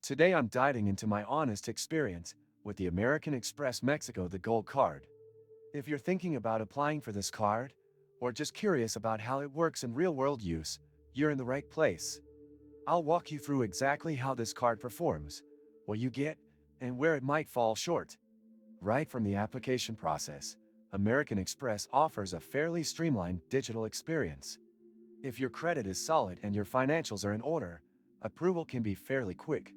Today I'm diving into my honest experience with the American Express Mexico the Gold Card. If you're thinking about applying for this card, or just curious about how it works in real-world use, you're in the right place. I'll walk you through exactly how this card performs, what you get, and where it might fall short. Right from the application process, American Express offers a fairly streamlined digital experience. If your credit is solid and your financials are in order, approval can be fairly quick.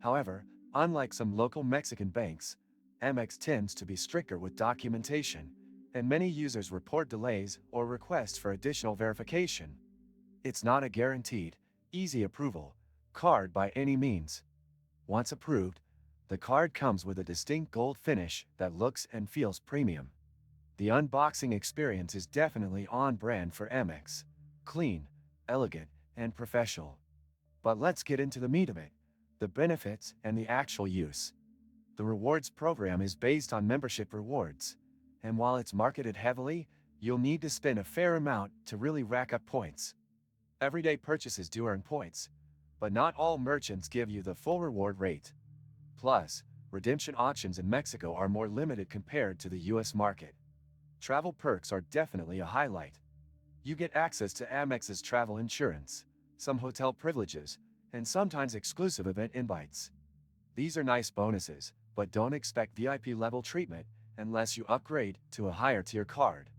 However, unlike some local Mexican banks, Amex tends to be stricter with documentation, and many users report delays or requests for additional verification. It's not a guaranteed, easy approval card by any means. Once approved, the card comes with a distinct gold finish that looks and feels premium. The unboxing experience is definitely on brand for Amex. Clean, elegant, and professional. But let's get into the meat of it, the benefits and the actual use. The rewards program is based on membership rewards, and while it's marketed heavily, you'll need to spend a fair amount to really rack up points. Everyday purchases do earn points, but not all merchants give you the full reward rate. Plus, redemption options in Mexico are more limited compared to the US market. Travel perks are definitely a highlight. You get access to Amex's travel insurance, some hotel privileges, and sometimes exclusive event invites. These are nice bonuses, but don't expect VIP level treatment unless you upgrade to a higher tier card.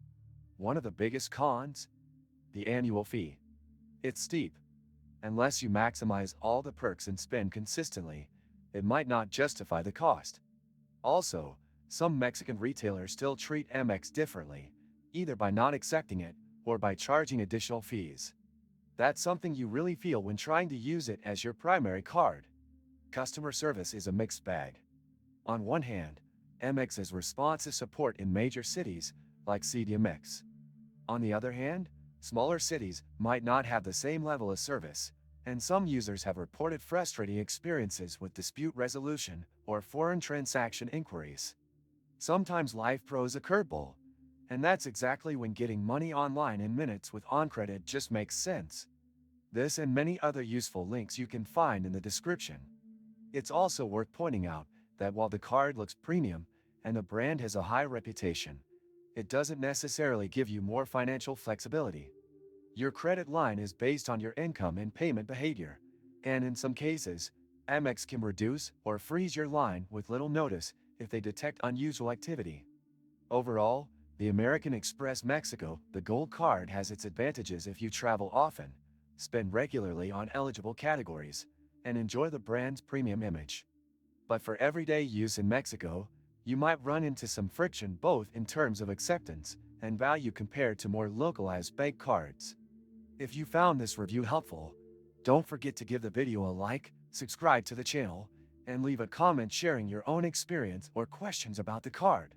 One of the biggest cons? The annual fee. It's steep. Unless you maximize all the perks and spend consistently, it might not justify the cost. Also, some Mexican retailers still treat Amex differently, either by not accepting it or by charging additional fees. That's something you really feel when trying to use it as your primary card. Customer service is a mixed bag. On one hand, Amex has responsive support in major cities like CDMX. On the other hand, smaller cities might not have the same level of service, and some users have reported frustrating experiences with dispute resolution or foreign transaction inquiries. Sometimes life throws a curveball, and that's exactly when getting money online in minutes with OnCredit just makes sense. This and many other useful links you can find in the description. It's also worth pointing out that while the card looks premium and the brand has a high reputation, it doesn't necessarily give you more financial flexibility. Your credit line is based on your income and payment behavior, and in some cases, Amex can reduce or freeze your line with little notice if they detect unusual activity. Overall, the American Express Mexico, the Gold Card, has its advantages if you travel often, spend regularly on eligible categories, and enjoy the brand's premium image. But for everyday use in Mexico, you might run into some friction both in terms of acceptance and value compared to more localized bank cards. If you found this review helpful, don't forget to give the video a like, subscribe to the channel, and leave a comment sharing your own experience or questions about the card.